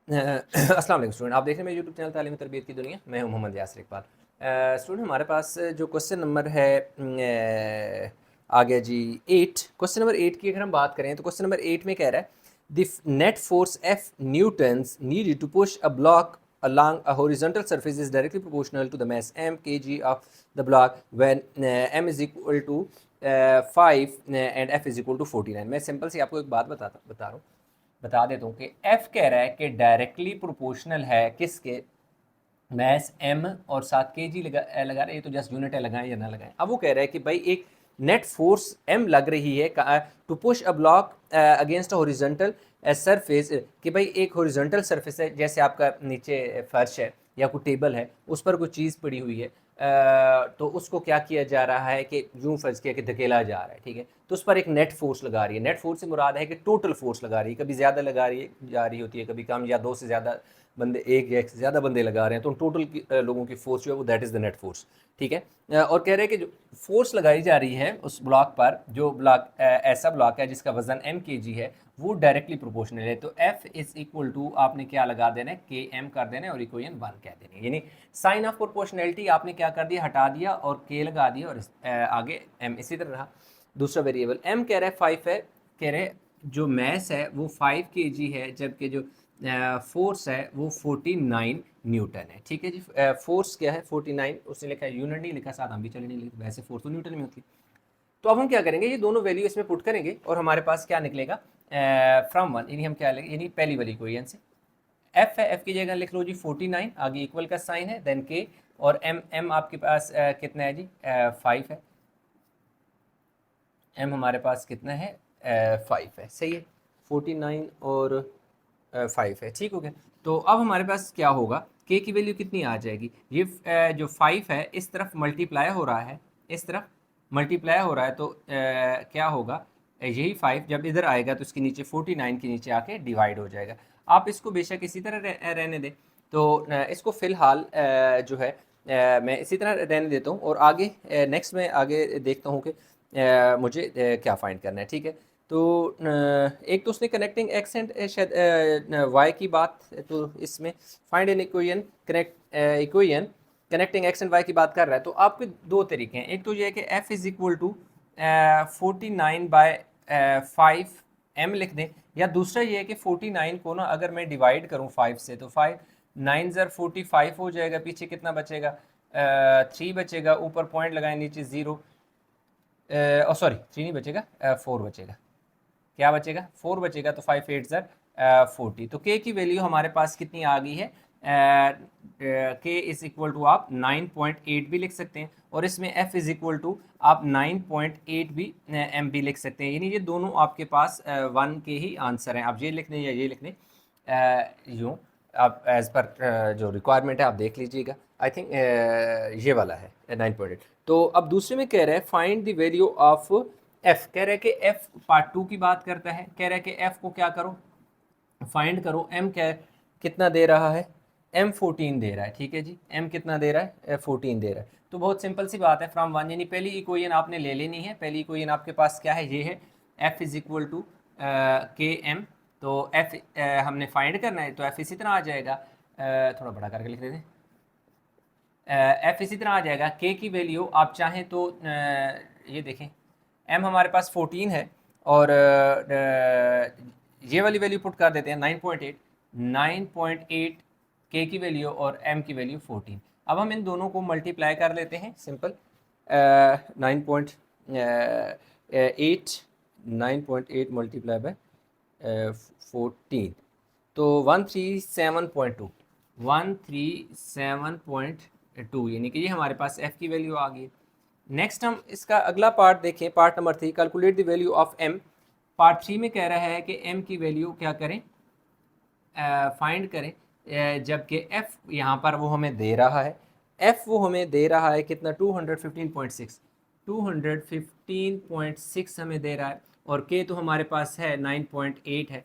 अस्सलाम वालेकुम स्टूडेंट, आप देख रहे हैं मेरे यूट्यूब चैनल तालीम तरबियत की दुनिया। मैं हूं मोहम्मद यासिर इकबाल। स्टूडेंट, हमारे पास जो क्वेश्चन नंबर है आ गया जी 8। क्वेश्चन नंबर 8 की अगर हम बात करें तो क्वेश्चन नंबर 8 में कह रहा है the net force F newtons needed to push a block along a horizontal surface is directly proportional to the mass m kg of the block when m is equal to 5 and f is equal to 49। मैं simple सी आपको एक बात बता रहा हूँ, बता देता हूँ कि एफ कह रहा है कि डायरेक्टली प्रोपोर्शनल है किसके, मैस एम और साथ के जी लगा रहे हैं, तो जस्ट यूनिट है, लगाएं या ना लगाएं। अब वो कह रहा है कि भाई एक नेट फोर्स एम लग रही है to push a block against a horizontal surface, कि भाई एक हॉरिजॉन्टल सरफेस है, जैसे आपका नीचे फर्श है या कोई टेबल है, उस पर कोई चीज़ पड़ी हुई है, तो उसको क्या किया जा रहा है कि यूं फर्ज किया कि धकेला जा रहा है, ठीक है। तो उस पर एक नेट फोर्स लगा रही है। नेट फोर्स से मुराद है कि टोटल फोर्स लगा रही है, कभी ज़्यादा लगा रही है जा रही होती है, कभी कम, या दो से ज़्यादा बंदे, एक या एक से ज़्यादा बंदे लगा रहे हैं, तो टोटल लोगों की फोर्स जो है वो that is the net force, ठीक है। और कह रहे हैं कि जो फोर्स लगाई जा रही है उस ब्लॉक पर, जो ब्लॉक ऐसा ब्लॉक है जिसका वजन एम के जी है, वो डायरेक्टली प्रोपोर्शनल है। तो एफ इज इक्वल टू आपने क्या लगा देना है, के एम कर देना है और इक्वेशन 1 कह देनी है। यानी साइन ऑफ प्रोपोर्शनैलिटी आपने क्या कर दिया, हटा दिया और के लगा दिया, और आगे एम इसी तरह रहा। दूसरा वेरिएबल एम कह रहा है 5 है, कह रहे जो मैस है वो 5 के जी है, जबकि जो फोर्स है वो 49 न्यूटन है, ठीक है जी। फोर्स क्या है 49, उसने लिखा है, यूनिट नहीं लिखा, साथ हम भी चले नहीं लिखते, वैसे फोर्स तो न्यूटन में होती है। तो अब हम क्या करेंगे, ये दोनों वैल्यू इसमें पुट करेंगे और हमारे पास क्या निकलेगा, फ्रॉम वन, यानी हम क्या लेंगे, यानी पहली वाली इक्वेशन से एफ है, एफ की जगह लिख लो जी 49, आगे इक्वल का साइन है, देन के, और एम, एम आपके पास कितना है जी 5 है। एम हमारे पास कितना है 5 है, सही है। 49 और 5 है, ठीक हो गया। तो अब हमारे पास क्या होगा, के की वैल्यू कितनी आ जाएगी, ये जो 5 है इस तरफ मल्टीप्लाई हो रहा है, इस तरफ मल्टीप्लाई हो रहा है, तो क्या होगा, यही 5 जब इधर आएगा तो इसके नीचे 49 के नीचे आके डिवाइड हो जाएगा। आप इसको बेशक इसी तरह रहने दें, तो इसको फ़िलहाल जो है मैं इसी तरह रहने देता हूँ, और आगे नेक्स्ट में आगे देखता हूँ कि मुझे क्या फाइंड करना है, ठीक है। तो एक तो उसने कनेक्टिंग एक्स एंड शायद वाई की बात, तो इसमें find an equation equation connecting X and Y की बात कर रहा है। तो आपके दो तरीके हैं, एक तो ये है कि F is equal to 49/5 M लिख दें, या दूसरा ये है कि 49 को ना अगर मैं डिवाइड करूँ 5 से, तो 5 9 ज़र 45 हो जाएगा, पीछे कितना बचेगा 3 बचेगा, ऊपर पॉइंट लगाएं, नीचे 0, सॉरी 3 नहीं बचेगा, 4 बचेगा। क्या बचेगा, 4 बचेगा, तो 5 8 ज़र 40। तो के की वैल्यू हमारे पास कितनी आ गई है, के इज इक्वल टू आप 9.8 भी लिख सकते हैं, और इसमें एफ इज इक्वल टू आप 9.8 भी एम भी लिख सकते हैं। यानी ये दोनों आपके पास 1 के ही आंसर हैं, आप ये लिख दें या ये लिख दें, यूँ आप एज पर जो रिक्वायरमेंट है आप देख लीजिएगा। आई थिंक ये वाला है 9.8। तो अब दूसरे में कह रहा है find the value of F, कह रहा है कि एफ पार्ट 2 की बात करता है, कह रहा है कि एफ को क्या करो, फाइंड करो। एम क्या कितना दे रहा है, एम 14 दे रहा है, ठीक है जी। एम कितना दे रहा है 14 दे रहा है। तो बहुत सिंपल सी बात है, फ्रॉम वन, यानी पहली इक्वेशन आपने ले लेनी है। पहली इक्वेशन आपके पास क्या है, ये है एफ इज इक्वल टू के एम। तो एफ हमने फाइंड करना है, तो एफ इसी तरह आ जाएगा, थोड़ा बड़ा करके लिख देते हैं, एफ इसी तरह आ जाएगा। के की वैल्यू आप चाहें तो ये देखें, एम हमारे पास 14 है, और ये वाली वैल्यू पुट कर देते हैं 9.8, 9.8 के की वैल्यू और एम की वैल्यू 14। अब हम इन दोनों को मल्टीप्लाई कर लेते हैं, सिंपल 9.8 9.8 मल्टीप्लाई बाय 14, तो 137.2, 137.2, यानी कि ये हमारे पास f की वैल्यू आ गई। नेक्स्ट हम इसका अगला पार्ट देखें, part number 3, calculate the value of m। Part 3 में कह रहा है कि m की वैल्यू क्या करें, फाइंड करें, जबकि f यहाँ पर वो हमें दे रहा है, f वो हमें दे रहा है कितना 215.6, 215.6 हमें दे रहा है, और k तो हमारे पास है 9.8 है।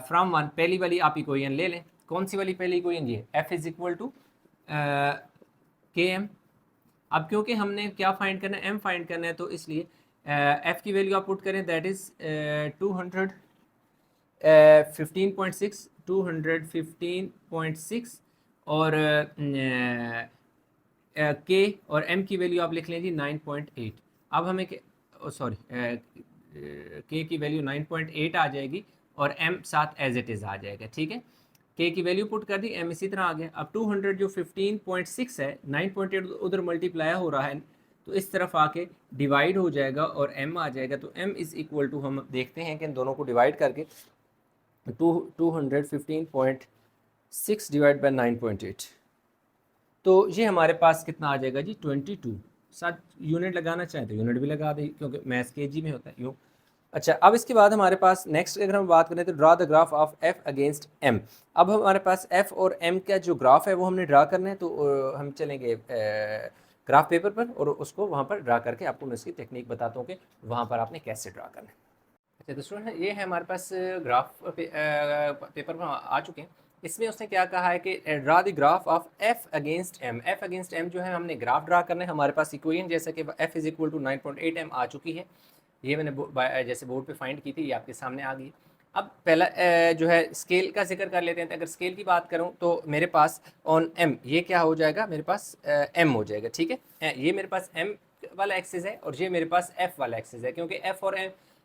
फ्रॉम वन, पहली वाली आप इक्वेशन ले लें, कौन सी वाली पहली इक्वेशन, ये f इज इक्वल टू के एम। अब क्योंकि हमने क्या फाइंड करना है, m फाइंड करना है, तो इसलिए f की वैल्यू आप पुट करें, दैट इज 200 15.6, 215.6 और के और एम की वैल्यू आप लिख लें जी 9.8। अब हमें सॉरी के की वैल्यू 9.8 आ जाएगी और एम साथ एज इट इज़ आ जाएगा, ठीक है। के की वैल्यू पुट कर दी, एम इसी तरह आ गया। अब 200 जो 15.6 है, 9.8 उधर मल्टीप्लाई हो रहा है तो इस तरफ आके डिवाइड हो जाएगा और m आ जाएगा। तो m इज़ इक्वल टू, हम देखते हैं कि इन दोनों को डिवाइड करके 215.6 डिवाइड बाई 9.8, तो ये हमारे पास कितना आ जाएगा जी 22। साथ यूनिट लगाना चाहें तो यूनिट भी लगा दें क्योंकि मैथ्स केजी में होता है यूँ। अच्छा, अब इसके बाद हमारे पास नेक्स्ट अगर हम बात करें तो draw the graph of F against M. अब हमारे पास एफ और एम का जो ग्राफ है वो हमने ड्रा करना है, तो हम चलेंगे ग्राफ पेपर पर और उसको वहाँ पर ड्रा करके आपको मैं इसकी टेक्निक बताता हूँ कि वहाँ पर आपने कैसे ड्रा करना है। अच्छा तो स्टूडेंट, ये है हमारे पास ग्राफ पेपर में आ चुके हैं। इसमें उसने क्या कहा है कि draw the graph of F against M. F against M जो है हमने ग्राफ ड्रा करना है। हमारे पास इक्वेशन जैसा कि F is equal to 9.8 m आ चुकी है। ये मैंने जैसे बोर्ड पे फाइंड की थी, ये आपके सामने आ गई। अब पहला जो है स्केल का जिक्र कर लेते हैं। तो अगर स्केल की बात करूं तो मेरे पास ऑन एम ये क्या हो जाएगा, मेरे पास एम हो जाएगा, ठीक है। ये मेरे पास एम वाला एक्सिस है और ये मेरे पास एफ वाला एक्सिस है, क्योंकि एफ और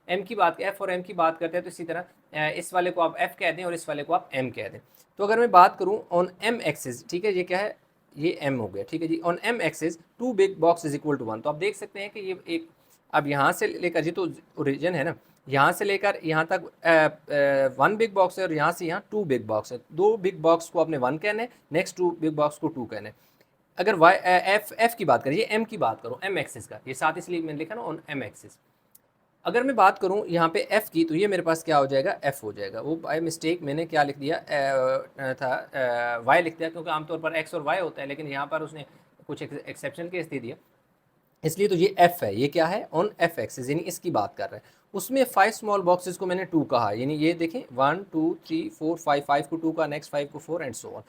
एम की बात एफ और एम की बात करते हैं तो इसी तरह इस वाले को आप एफ कह दें और इस वाले को आप एम कह दें। तो अगर मैं बात करूं ऑन एम एक्सिस, ठीक है, ये क्या है, ये एम हो गया, ठीक है जी। On M axis 2 big box is equal to 1। तो आप देख सकते हैं कि ये एक, अब यहाँ से लेकर, जी तो ओरिजिन है ना, यहाँ से लेकर यहाँ तक 1 बिग बॉक्स है और यहाँ से यहाँ 2 बिग बॉक्स है। 2 बिग बॉक्स को आपने 1 कहना है, नेक्स्ट 2 बिग बॉक्स को 2 कहना है। अगर वाई एफ की बात करें, ये एम की बात करूँ, एम एक्सिस का, ये साथ इसलिए मैंने लिखा ना ऑन एम एक्सिस। अगर मैं बात करूं यहाँ पे f की, तो ये मेरे पास क्या हो जाएगा, f हो जाएगा। वो बाय मिस्टेक मैंने क्या लिख दिया था, y लिख दिया, क्योंकि आमतौर पर x और y होता है, लेकिन यहाँ पर उसने कुछ एक्सेप्शन केस दे दिया, इसलिए तो ये f है। ये क्या है, ऑन f एक्सिस, यानी इसकी बात कर रहे हैं। उसमें 5 स्मॉल बॉक्सेस को मैंने 2 कहा, यानी ये देखें 1 2 3 4 5, 5 को 2 का, नेक्स्ट 5 को 4 एंड सो ऑन।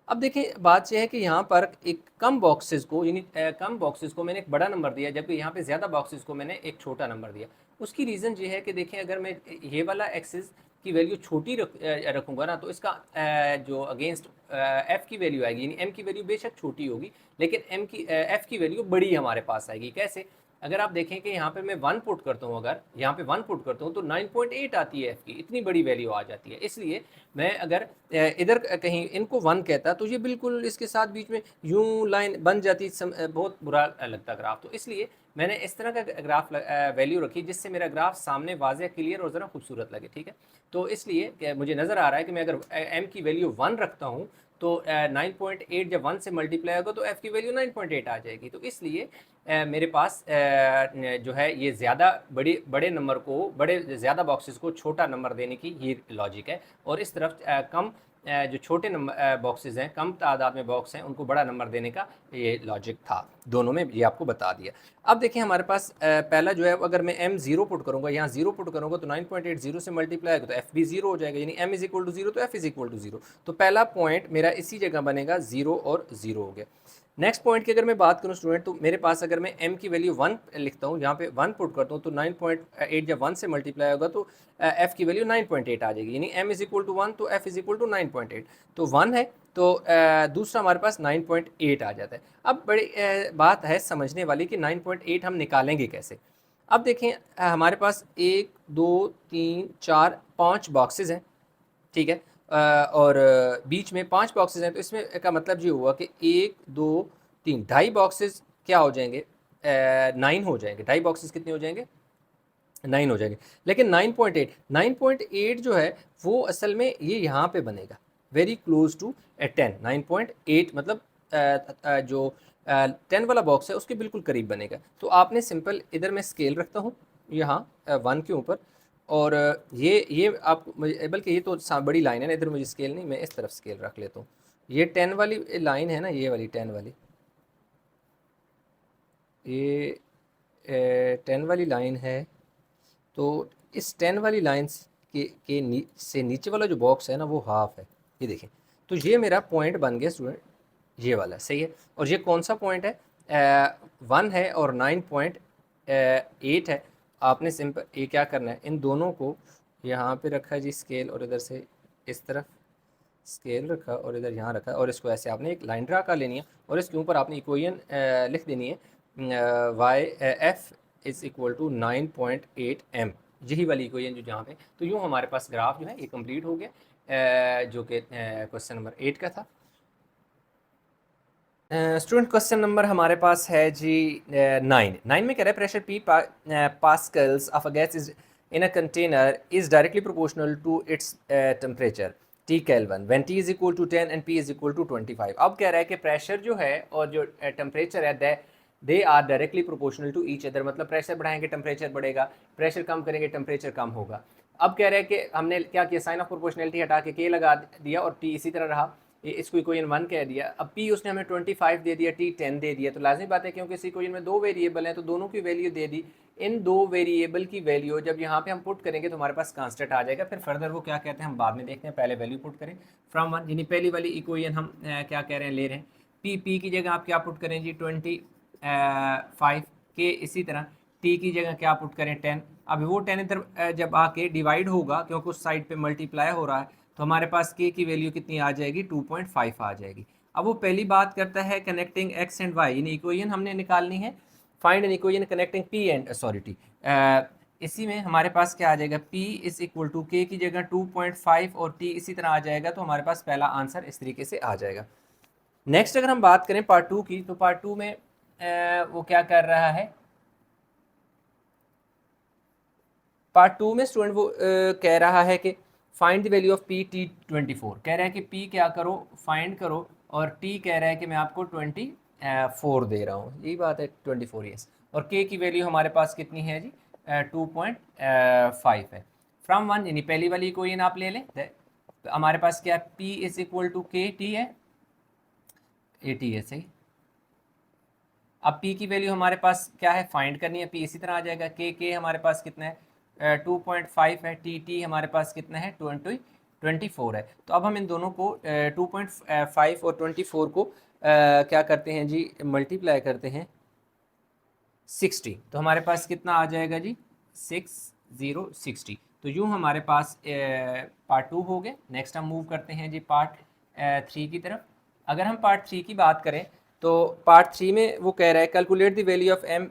अब देखें बात यह है कि यहाँ पर एक कम बॉक्सेस को, यानी कम बॉक्सेस को मैंने एक बड़ा नंबर दिया, जबकि यहाँ पे ज़्यादा बॉक्सेस को मैंने एक छोटा नंबर दिया। उसकी रीज़न ये है कि देखें, अगर मैं ये वाला एक्सिस की वैल्यू छोटी रखूँगा ना, तो इसका जो अगेंस्ट एफ़ की वैल्यू आएगी, यानी एम की वैल्यू बेशक छोटी होगी, लेकिन एफ़ की वैल्यू बड़ी हमारे पास आएगी। कैसे, अगर आप देखें कि यहाँ पे मैं 1 पुट करता हूँ, अगर यहाँ पे 1 पुट करता हूँ तो 9.8 आती है एफ की, इतनी बड़ी वैल्यू आ जाती है। इसलिए मैं अगर इधर कहीं इनको 1 कहता तो ये बिल्कुल इसके साथ बीच में यूं लाइन बन जाती, बहुत बुरा लगता ग्राफ। तो इसलिए मैंने इस तरह का ग्राफ वैल्यू रखी जिससे मेरा ग्राफ सामने वाज़ेह, क्लियर और ज़रा खूबसूरत लगे, ठीक है। तो इसलिए मुझे नज़र आ रहा है कि मैं अगर एम की वैल्यू 1 रखता हूँ तो 9.8 जब 1 से मल्टीप्लाई होगा तो f की वैल्यू 9.8 आ जाएगी। तो इसलिए मेरे पास जो है ये ज़्यादा बड़े नंबर को, बड़े ज़्यादा बॉक्सेस को छोटा नंबर देने की ये लॉजिक है, और इस तरफ कम जो छोटे नंबर बॉक्सेस हैं, कम तादाद में बॉक्स हैं, उनको बड़ा नंबर देने का ये लॉजिक था। दोनों में ये आपको बता दिया। अब देखिए हमारे पास पहला जो है, अगर मैं m 0 पुट करूँगा, यहाँ 0 पुट करूँगा तो 9.8 0 से मल्टीप्लाई होगा तो f भी 0 हो जाएगा, यानी m इज इक्वल टू 0 तो f इज इक्वल टू 0। तो पहला पॉइंट मेरा इसी जगह बनेगा, 0 और 0 हो गया। नेक्स्ट पॉइंट की अगर मैं बात करूँ स्टूडेंट, तो मेरे पास अगर मैं m की वैल्यू 1 लिखता हूँ, यहाँ पे 1 पुट करता हूँ तो 9.8 जब 1 से मल्टीप्लाई होगा तो f की वैल्यू 9.8 आ जाएगी, यानी m इज इक्वल टू 1 तो f इज इक्वल टू 9.8। तो 1 है तो दूसरा हमारे पास 9.8 आ जाता है। अब बड़ी बात है समझने वाली कि 9.8 हम निकालेंगे कैसे। अब देखें हमारे पास 1 2 3 4 5 बॉक्सेस हैं, ठीक है, और बीच में 5 बॉक्सेस हैं, तो इसमें का मतलब ये हुआ कि 1 2 3 ढाई बॉक्सेस क्या हो जाएंगे, 9 हो जाएंगे। ढाई बॉक्सेस कितने हो जाएंगे, 9 हो जाएंगे। लेकिन 9.8 जो है वो असल में ये यहाँ पे बनेगा, वेरी क्लोज टू 10। 9.8 मतलब जो 10 वाला बॉक्स है उसके बिल्कुल करीब बनेगा। तो आपने सिंपल, इधर मैं स्केल रखता हूँ यहाँ 1 के ऊपर, और ये आप, बल्कि ये तो बड़ी लाइन है ना, इधर मुझे स्केल नहीं, मैं इस तरफ स्केल रख लेता हूँ। ये 10 वाली लाइन है ना, ये वाली 10 वाली, ये 10 वाली लाइन है। तो इस 10 वाली लाइन्स से नीचे वाला जो बॉक्स है ना वो हाफ है, ये देखें। तो ये मेरा पॉइंट बन गया स्टूडेंट, ये वाला सही है। और ये कौन सा पॉइंट है, 1 है और 9.8 है। आपने सिंपल ये क्या करना है, इन दोनों को यहाँ पे रखा जी स्केल और इधर से इस तरफ स्केल रखा और इधर यहाँ रखा और इसको ऐसे आपने एक लाइन ड्रा कर लेनी है और इसके ऊपर आपने इक्वेशन लिख देनी है Y F is equal to 9.8 M, यही वाली इक्वेशन जो जहाँ पे। तो यूँ हमारे पास ग्राफ जो है ये कंप्लीट हो गया, जो कि क्वेश्चन नंबर 8 का था। स्टूडेंट क्वेश्चन नंबर हमारे पास है जी 9 में कह रहा है pressure P pascals of a gas is in a container is directly proportional to its temperature T kelvin when T is equal to 10 and P is equal to 25। अब कह रहा है कि प्रेशर जो है और जो टेम्परेचर है they are directly proportional to each other, मतलब प्रेशर बढ़ाएंगे टेम्परेचर बढ़ेगा, प्रेशर कम करेंगे टेम्परेचर कम होगा। अब कह रहे हैं कि हमने क्या किया, साइन ऑफ प्रोपोर्शनलिटी हटा के के लगा दिया और टी इसी तरह रहा, इसको इक्वेशन 1 कह दिया। अब पी उसने हमें 25 दे दिया, टी 10 दे दिया। तो लाजमी बात है क्योंकि इस इक्वेशन में दो वेरिएबल हैं तो दोनों की वैल्यू दे दी। इन दो वेरिएबल की वैल्यू जब यहाँ पे हम पुट करेंगे तो हमारे पास कांस्टेंट आ जाएगा। फिर फर्दर वो क्या कहते हैं हम बाद में देखते हैं, पहले वैल्यू पुट करें फ्रॉम 1, यानी पहली वाली इक्वेशन हम क्या कह रहे हैं ले रहे हैं, पी की जगह आप क्या पुट करें जी 25 के, इसी तरह टी की जगह क्या पुट करें 10। अब वो 10 इधर जब आके डिवाइड होगा क्योंकि उस साइड पे मल्टीप्लाई हो रहा है तो हमारे पास के की वैल्यू कितनी आ जाएगी 2.5 आ जाएगी। अब वो पहली बात करता है कनेक्टिंग एक्स एंड वाई, यानी इक्वेशन हमने निकालनी है, find an equation connecting P and sorry T. इसी में हमारे पास क्या आ जाएगा, P इज इक्वल टू के की जगह 2.5 और T इसी तरह आ जाएगा। तो हमारे पास पहला आंसर इस तरीके से आ जाएगा। नेक्स्ट अगर हम बात करें पार्ट 2 की, तो पार्ट 2 में वो क्या कर रहा है, पार्ट 2 में स्टूडेंट वो कह रहा है कि find the value of P T 24, कह रहा है कि पी क्या करो फाइंड करो और टी कह रहा है कि मैं आपको 24 दे रहा हूँ, यही बात है 24 यस। और के की वैल्यू हमारे पास कितनी है जी 2.5 है। फ्रॉम 1 यानी पहली वाली इक्वेशन आप ले लें, तो हमारे पास क्या पी इज इक्वल टू के टी है, ए टी है सही। अब P की वैल्यू हमारे पास क्या है फाइंड करनी है, P इसी तरह आ जाएगा, के हमारे पास कितना है 2.5 है, टी हमारे पास कितना है 24 है। तो अब हम इन दोनों को 2.5 और 24 को क्या करते हैं जी मल्टीप्लाई करते हैं 60, तो हमारे पास कितना आ जाएगा जी 60। तो यूँ हमारे पास पार्ट 2 हो गए। नेक्स्ट हम मूव करते हैं जी पार्ट 3 की तरफ। अगर हम पार्ट 3 की बात करें तो पार्ट 3 में वो कह रहा है calculate the value of M,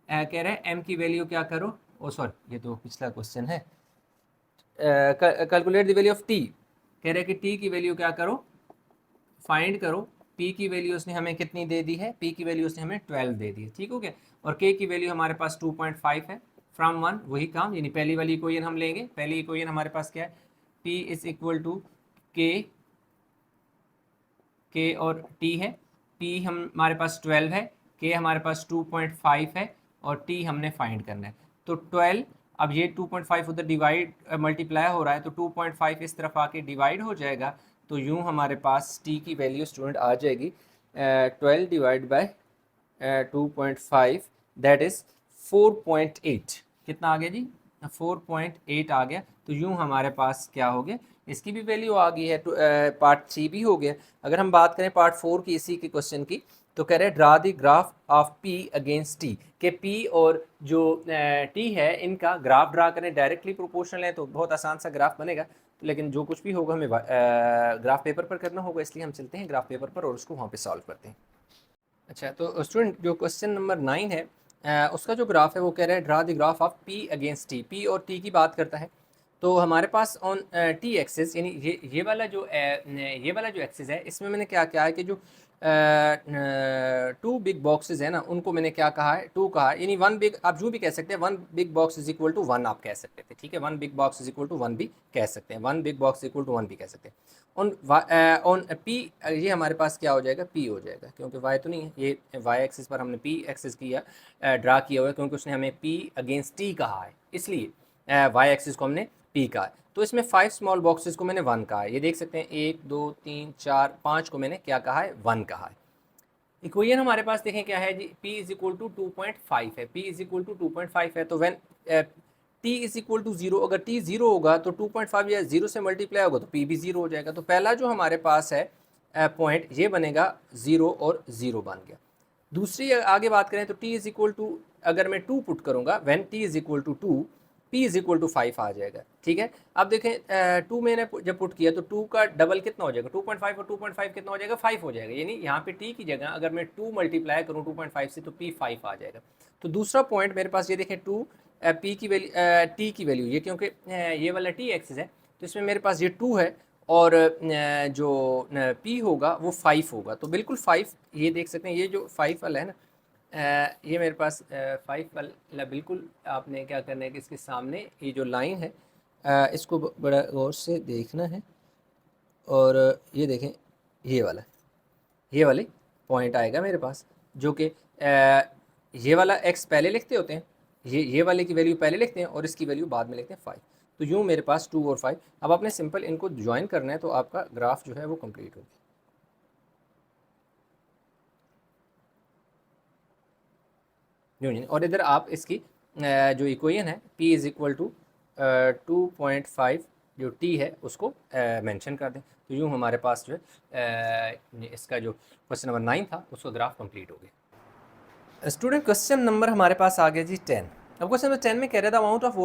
कह रहा है एम की वैल्यू क्या करो, ओ सॉरी ये तो पिछला क्वेश्चन है, calculate the value of T, कह रहा है कि टी की वैल्यू क्या करो फाइंड करो। पी की वैल्यू उसने हमें कितनी दे दी है, पी की वैल्यू उसने हमें 12 दे दी है, ठीक हो गया। और के की वैल्यू हमारे पास 2.5 है। फ्रॉम 1 वही काम, यानी पहली वाली इक्वेशन हम लेंगे, पहली इक्वेशन हमारे पास क्या है पी इज इक्वल टू के और टी है, पी हम हमारे पास 12 है, के हमारे पास 2.5 है और टी हमने फाइंड करना है। तो 12, अब ये 2.5 उधर डिवाइड मल्टीप्लाई हो रहा है तो 2.5 इस तरफ आके डिवाइड हो जाएगा। तो यूँ हमारे पास टी की वैल्यू स्टूडेंट आ जाएगी 12 डिवाइड बाय 2.5 दैट इज़ 4.8। कितना आ गया जी 4.8 आ गया। तो यूँ हमारे पास क्या हो गया, इसकी भी वैल्यू आ गई है, पार्ट 3 भी हो गया। अगर हम बात करें पार्ट 4 की इसी के क्वेश्चन की, तो कह रहे हैं draw the graph of P against T, के पी और जो टी है इनका ग्राफ ड्रा करें, डायरेक्टली प्रोपोर्शनल है तो बहुत आसान सा ग्राफ बनेगा, लेकिन जो कुछ भी होगा हमें ग्राफ पेपर पर करना होगा, इसलिए हम चलते हैं ग्राफ पेपर पर और उसको वहाँ पे सॉल्व करते हैं। अच्छा, तो स्टूडेंट जो क्वेश्चन नंबर 9 है उसका जो ग्राफ है वो कह रहा है draw the graph of P against T, P और टी की बात करता है। तो हमारे पास ऑन टी एक्सिस, यानी ये वाला जो एक्सिस है इसमें मैंने क्या किया है कि जो 2 बिग बॉक्सेस है ना उनको मैंने क्या कहा है 2 कहा है, यानी 1 बिग आप जो भी कह सकते हैं 1 big box is equal to 1 आप कह सकते थे, ठीक है 1 big box is equal to 1 भी कह सकते हैं, 1 बिग बॉक्स इक्वल टू 1 भी कह सकते हैं। ऑन पी ये हमारे पास क्या हो जाएगा पी हो जाएगा, क्योंकि वाई तो नहीं है, ये वाई एक्सिस पर हमने पी एक्सिस किया ड्रा किया हुआ है, क्योंकि उसने हमें पी अगेंस्ट टी कहा है, इसलिए वाई एक्सिस को हमने पी कहा है। तो इसमें 5 स्मॉल बॉक्सेस को मैंने 1 कहा है, ये देख सकते हैं 1 2 3 4 5 को मैंने क्या कहा है 1 कहा है। इक्वेशन हमारे पास देखें क्या है जी p इज इक्वल टू 2.5 है, p इज इक्वल टू 2.5 है, तो when t is equal to 0, अगर t 0 होगा तो 2.5 या 0 से मल्टीप्लाई होगा तो p भी 0 हो जाएगा। तो पहला जो हमारे पास है पॉइंट ये बनेगा 0 और 0 बन गया। दूसरी आगे बात करें तो t इज इक्वल टू, अगर मैं 2 पुट करूँगा when t is equal to 2, p P is equal to 5 आ जाएगा, ठीक है। अब देखें 2 मैंने जब पुट किया तो 2 का डबल कितना हो जाएगा, 2.5 और 2.5 कितना हो जाएगा, 5 हो जाएगा। यानी यहाँ पे T की जगह अगर मैं 2 मल्टीप्लाई करूँ 2.5 से तो P 5 आ जाएगा। तो दूसरा पॉइंट मेरे पास ये देखें 2 P की वैल्यू T की वैल्यू, ये क्योंकि ये वाला T एक्सिस है तो इसमें मेरे पास ये 2 है और जो P होगा वो 5 होगा। तो बिल्कुल 5 ये देख सकते हैं, ये जो 5 वाला है ना ये मेरे पास 5 वाला बिल्कुल आपने क्या करना है कि इसके सामने ये जो लाइन है इसको बड़ा गौर से देखना है और ये देखें ये वाले पॉइंट आएगा मेरे पास जो कि ये वाला x पहले लिखते होते हैं, ये वाले की वैल्यू पहले लिखते हैं और इसकी वैल्यू बाद में लिखते हैं 5। तो यूँ मेरे पास 2 और 5। अब आपने सिंपल इनको ज्वाइन करना है तो आपका ग्राफ जो है वो कंप्लीट होगा। और इधर आप इसकी जो इक्वेशन है P इज़ इक्वल टू 2.5 जो T है उसको मेंशन कर दें। तो यूँ हमारे पास जो है इसका जो क्वेश्चन नंबर 9 था उसका ग्राफ कंप्लीट हो गया। स्टूडेंट क्वेश्चन नंबर हमारे पास आ गया जी 10। अब क्वेश्चन नंबर 10 में कह रहा था amount of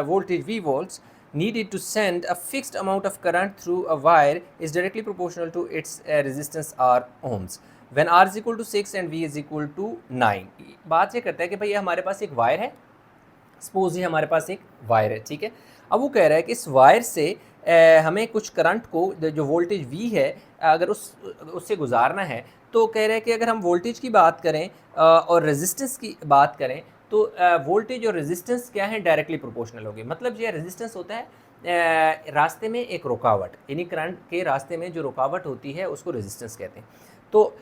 voltage V volts needed to send a fixed amount of current through a wire is directly proportional to its resistance R ohms when R is equal to 6 and V is equal to 9। बात ये करता है कि भाई हमारे पास एक wire है, suppose ये हमारे पास एक वायर है, ठीक है। अब वो कह रहा है कि इस वायर से हमें कुछ करंट को जो वोल्टेज V है अगर उससे गुजारना है तो कह रहा है कि अगर हम वोल्टेज की बात करें और रेजिस्टेंस की बात करें तो वोल्टेज और रेजिस्टेंस क्या है, डायरेक्टली प्रोपोर्शनल होगी। मतलब ये रेजिस्टेंस होता है रास्ते में एक रुकावट, यानी करंट के रास्ते में जो रुकावट होती है उसको रेजिस्टेंस कहते हैं। तो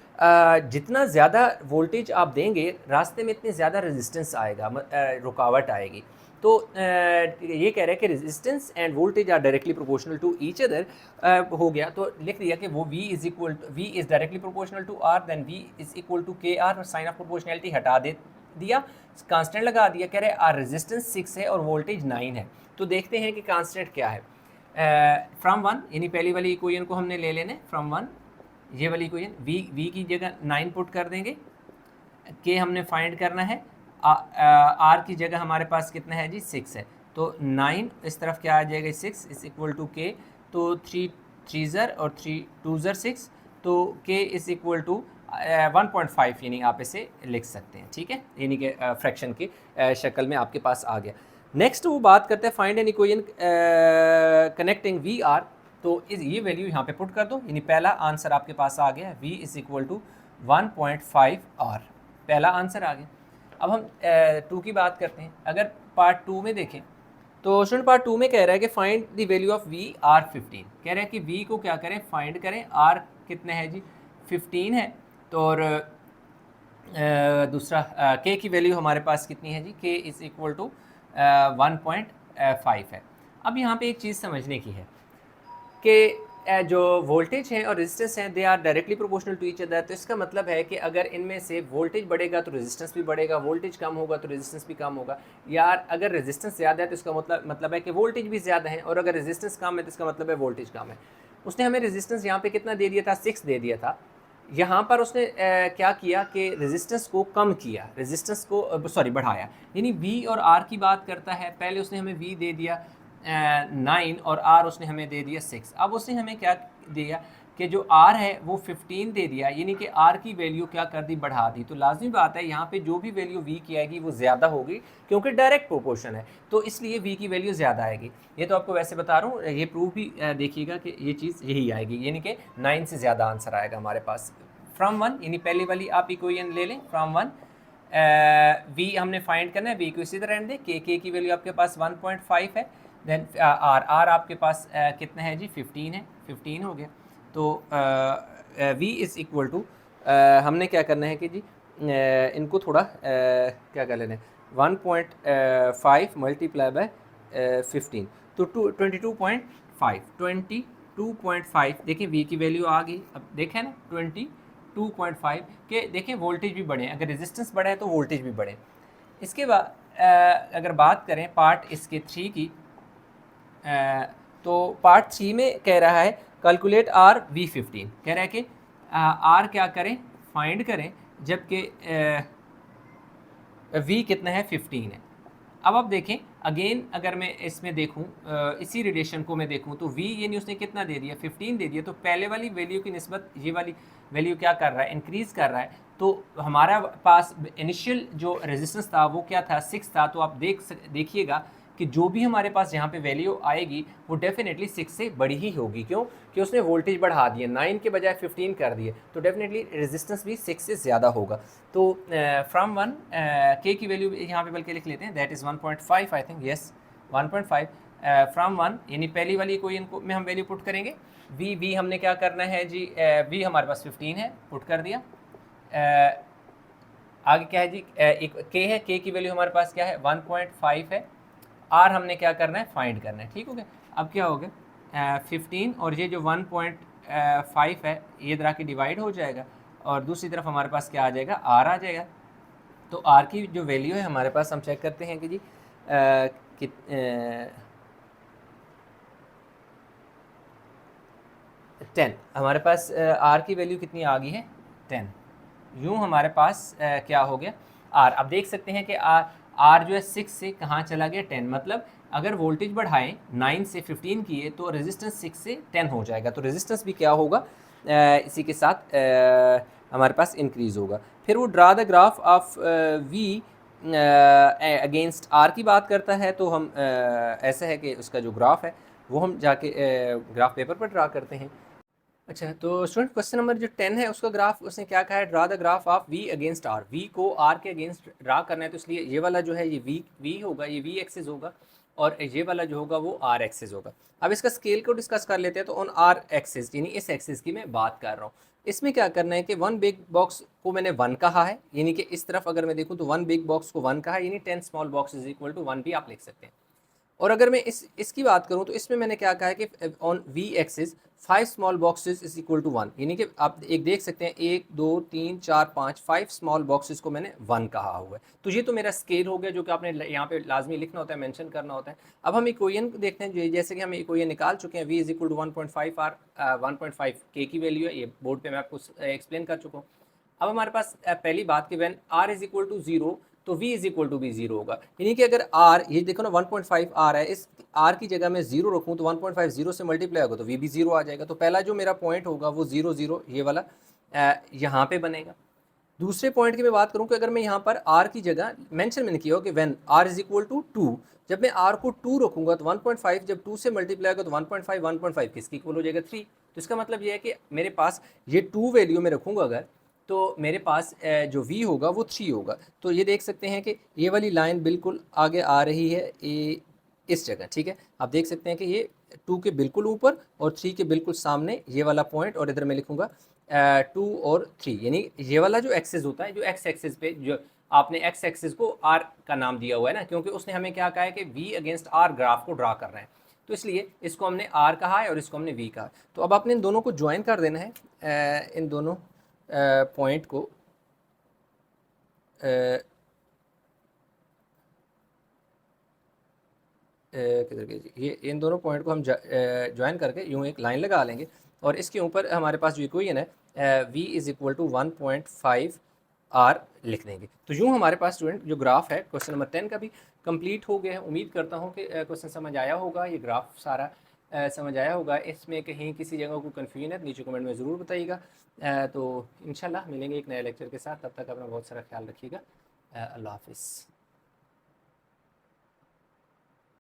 जितना ज़्यादा वोल्टेज आप देंगे रास्ते में इतने ज़्यादा रेजिस्टेंस आएगा, रुकावट आएगी। तो ये कह रहे हैं कि resistance and voltage are directly proportional to each other हो गया। तो लिख दिया कि वो V is directly proportional to R, then V is equal to K R, sign of proportionality हटा दिया, कांस्टेंट लगा दिया। कह रहे आर रेजिस्टेंस 6 है और वोल्टेज 9 है। तो देखते हैं कि कांस्टेंट क्या है। फ्रॉम 1 यानी पहली वाली इक्वेशन को हमने ले लेना फ्रॉम 1, ये वाली इक्वेशन V की जगह 9 पुट कर देंगे, के हमने फाइंड करना है, R की जगह हमारे पास कितना है जी 6 है। तो 9 इस तरफ क्या आ जाएगा 6 इज इक्वल टू के, तो 3 3 और 3 2 6, तो के इज इक्वल टू 1.5 यानी आप इसे लिख सकते हैं, ठीक है। यानी कि फ्रैक्शन की शक्ल में आपके पास आ गया। नेक्स्ट वो बात करते हैं find an equation connecting V R. तो ये वैल्यू यहाँ पे पुट कर दो, यानी पहला आंसर आपके पास आ गया V is equal to 1.5 R, पहला आंसर आ गया। अब हम 2 की बात करते हैं। अगर पार्ट 2 में देखें तो स्टूडेंट पार्ट 2 में कह रहा है कि find the value of V R15। कह रहा है कि V को क्या करें, फाइंड करें। R कितने है जी 15 है। तो और दूसरा K की वैल्यू हमारे पास कितनी है जी, K इज़ इक्वल टू 1.5 है। अब यहाँ पे एक चीज़ समझने की है कि जो वोल्टेज है और रेजिस्टेंस है they are directly proportional to each other. तो इसका मतलब है कि अगर इनमें से वोल्टेज बढ़ेगा तो रेजिस्टेंस भी बढ़ेगा, वोल्टेज कम होगा तो रेजिस्टेंस भी कम होगा। यार अगर रेजिस्टेंस ज़्यादा है तो इसका मतलब है कि वोल्टेज भी ज़्यादा है, और अगर रेजिस्टेंस कम है तो इसका मतलब है वोल्टेज कम है। उसने हमें रेजिस्टेंस यहाँ पे कितना दे दिया था, 6 दे दिया था। यहाँ पर उसने क्या किया कि रेजिस्टेंस को कम किया, रेजिस्टेंस को बढ़ाया। यानी V और R की बात करता है, पहले उसने हमें V दे दिया 9 और R उसने हमें दे दिया 6। अब उसने हमें क्या दिया कि जो R है वो 15 दे दिया, यानी कि R की वैल्यू क्या कर दी, बढ़ा दी। तो लाजमी बात है यहाँ पे जो भी वैल्यू V की आएगी वो ज़्यादा होगी क्योंकि डायरेक्ट प्रोपोर्शन है, तो इसलिए V की वैल्यू ज़्यादा आएगी। ये तो आपको वैसे बता रहा हूँ, ये प्रूफ भी देखिएगा कि ये चीज़ यही आएगी, यानी कि 9 से ज़्यादा आंसर आएगा हमारे पास। फ्रॉम 1 यानी पहली वाली आप इक्वेशन ले लें, फ्रॉम 1 V हमने फाइंड करना है, V को इसी तरह रहने दें। K की वैल्यू आपके पास 1.5 है। देन R आपके पास कितना है जी 15 है, 15 हो गया। तो V इज़ इक्वल टू हमने क्या करना है कि जी इनको थोड़ा क्या कर लेना है 1.5 मल्टीप्लाई बाय 15, तो 22.5 देखिए V की वैल्यू आ गई। अब देखें ना 22.5 के देखें वोल्टेज भी बढ़े, अगर रेजिस्टेंस बढ़ा है तो वोल्टेज भी बढ़े। इसके बाद अगर बात करें पार्ट इसके 3 की, तो पार्ट 3 में कह रहा है कैलकुलेट R V15। कह रहा है कि R क्या करें, फाइंड करें, जबकि V कितना है 15 है। अब आप देखें अगेन, अगर मैं इसमें देखूं इसी रिलेशन को मैं देखूं तो v यानी उसने कितना दे दिया, 15 दे दिया, तो पहले वाली वैल्यू की निस्बत ये वाली वैल्यू क्या कर रहा है, इंक्रीज कर रहा है। तो हमारा पास इनिशियल जो रेजिस्टेंस था वो क्या था, 6 था। तो आप देखिएगा कि जो भी हमारे पास यहाँ पे वैल्यू आएगी वो डेफिनेटली 6 से बड़ी ही होगी। क्यों कि उसने वोल्टेज बढ़ा दिए, 9 के बजाय 15 कर दिए, तो डेफिनेटली रेजिस्टेंस भी 6 से ज़्यादा होगा। तो फ्रॉम 1 के की वैल्यू यहाँ पे बल्कि लिख लेते हैं, that is 1.5 I think, yes 1.5 from 1, यानी पहली वाली इक्वेशन को में हम वैल्यू पुट करेंगे। वी हमने क्या करना है जी, वी हमारे पास 15 है, पुट कर दिया। आगे क्या है जी, एक के है, के की वैल्यू हमारे पास क्या है 1.5 है। आर हमने क्या करना है, फाइंड करना है। ठीक हो गया। अब क्या हो गया 15 और ये जो 1.5 है ये तरह की डिवाइड हो जाएगा और दूसरी तरफ हमारे पास क्या आ जाएगा, आर आ जाएगा। तो आर की जो वैल्यू है हमारे पास, हम चेक करते हैं कि जी 10 हमारे पास आर की वैल्यू कितनी आ गई है, 10। यूँ हमारे पास क्या हो गया आर। अब देख सकते हैं कि आर जो है 6 से कहाँ चला गया, 10। मतलब अगर वोल्टेज बढ़ाएं 9 से 15 किए तो रेजिस्टेंस 6 से 10 हो जाएगा। तो रेजिस्टेंस भी क्या होगा, इसी के साथ हमारे पास इंक्रीज़ होगा। फिर वो draw the graph of V against R की बात करता है। तो हम ऐसा है कि उसका जो ग्राफ है वो हम जाके ग्राफ पेपर पर ड्रा करते हैं। अच्छा, तो स्टूडेंट क्वेश्चन नंबर जो 10 है उसका ग्राफ उसने क्या कहा है, draw the graph of V against R. V को आर के अगेंस्ट ड्रा करना है, तो इसलिए ये वाला जो है ये वी होगा, ये वी एक्सिस होगा और ये वाला जो होगा वो आर एक्सिस होगा। अब इसका स्केल को डिस्कस कर लेते हैं। तो ऑन आर एक्सिस यानी इस एक्सिस की मैं बात कर रहा हूँ। इसमें क्या करना है कि वन बिग बॉक्स को मैंने 1 कहा है, यानी कि इस तरफ अगर मैं देखूँ तो वन बिग बॉक्स को 1 कहा है, यानी 10 small box is equal to 1 भी आप लिख सकते हैं। और अगर मैं इसकी बात करूं तो इसमें मैंने क्या कहा है कि on V axis 5 small boxes is equal to 1, यानी कि आप एक देख सकते हैं 1 2 3 4 5 स्मॉल बॉक्सेस को मैंने 1 कहा हुआ है। तो ये तो मेरा स्केल हो गया जो कि आपने यहाँ पे लाजमी लिखना होता है, मेंशन करना होता है। अब हम इक्वेशन देखते हैं, जैसे कि हम इक्वेशन निकाल चुके हैं, v is equal to 1.5 R, 1.5 के की वैल्यू है, ये बोर्ड पे मैं आपको एक्सप्लेन कर चुका हूँ। अब हमारे पास पहली बात कि when r is equal to 0 तो v इज इक्वल टू भी 0 होगा। यानी कि अगर r, ये देखो ना 1.5 r है, इस r की जगह मैं 0 रखूँ तो 1.5 0 से मल्टीप्लाई होगा तो v भी 0 आ जाएगा। तो पहला जो मेरा पॉइंट होगा वो 0 0 ये वाला यहाँ पे बनेगा। दूसरे पॉइंट की मैं बात करूँ कि अगर मैं यहाँ पर r की जगह मेंशन मैंने किया हो कि when r is equal to 2, जब मैं r को 2 रखूँगा तो 1.5 जब 2 से मल्टीप्लाई होगा तो 1.5 किसकी इक्वल हो जाएगा 3। तो इसका मतलब ये है कि मेरे पास ये 2 वैल्यू में रखूँगा अगर, तो मेरे पास जो v होगा वो 3 होगा। तो ये देख सकते हैं कि ये वाली लाइन बिल्कुल आगे आ रही है ये इस जगह। ठीक है, आप देख सकते हैं कि ये 2 के बिल्कुल ऊपर और 3 के बिल्कुल सामने ये वाला पॉइंट, और इधर मैं लिखूँगा 2 और 3, यानी ये वाला जो एक्सिस होता है, जो एक्स एक्सिस पे जो आपने एक्स एक्सिस को आर का नाम दिया हुआ है ना, क्योंकि उसने हमें क्या कहा है कि v अगेंस्ट आर ग्राफ को ड्रा कर रहे हैं, तो इसलिए इसको हमने आर कहा है और इसको हमने v कहा। तो अब आपने इन दोनों को ज्वाइन कर देना है, इन दोनों पॉइंट को किधर गए जी, ये इन दोनों पॉइंट को हम ज्वाइन करके यूँ एक लाइन लगा लेंगे और इसके ऊपर हमारे पास जो इक्वेशन है v is equal to 1.5 r लिख देंगे। तो यूँ हमारे पास स्टूडेंट जो ग्राफ है क्वेश्चन नंबर 10 का भी कंप्लीट हो गया है। उम्मीद करता हूँ कि क्वेश्चन समझ आया होगा, ये ग्राफ सारा समझ आया होगा। इसमें कहीं किसी जगह को कन्फ्यूजन है तो नीचे कमेंट में ज़रूर बताइएगा। तो इंशाल्लाह मिलेंगे एक नए लेक्चर के साथ, तब तक अपना बहुत सारा ख्याल रखिएगा। अल्लाह हाफिज़।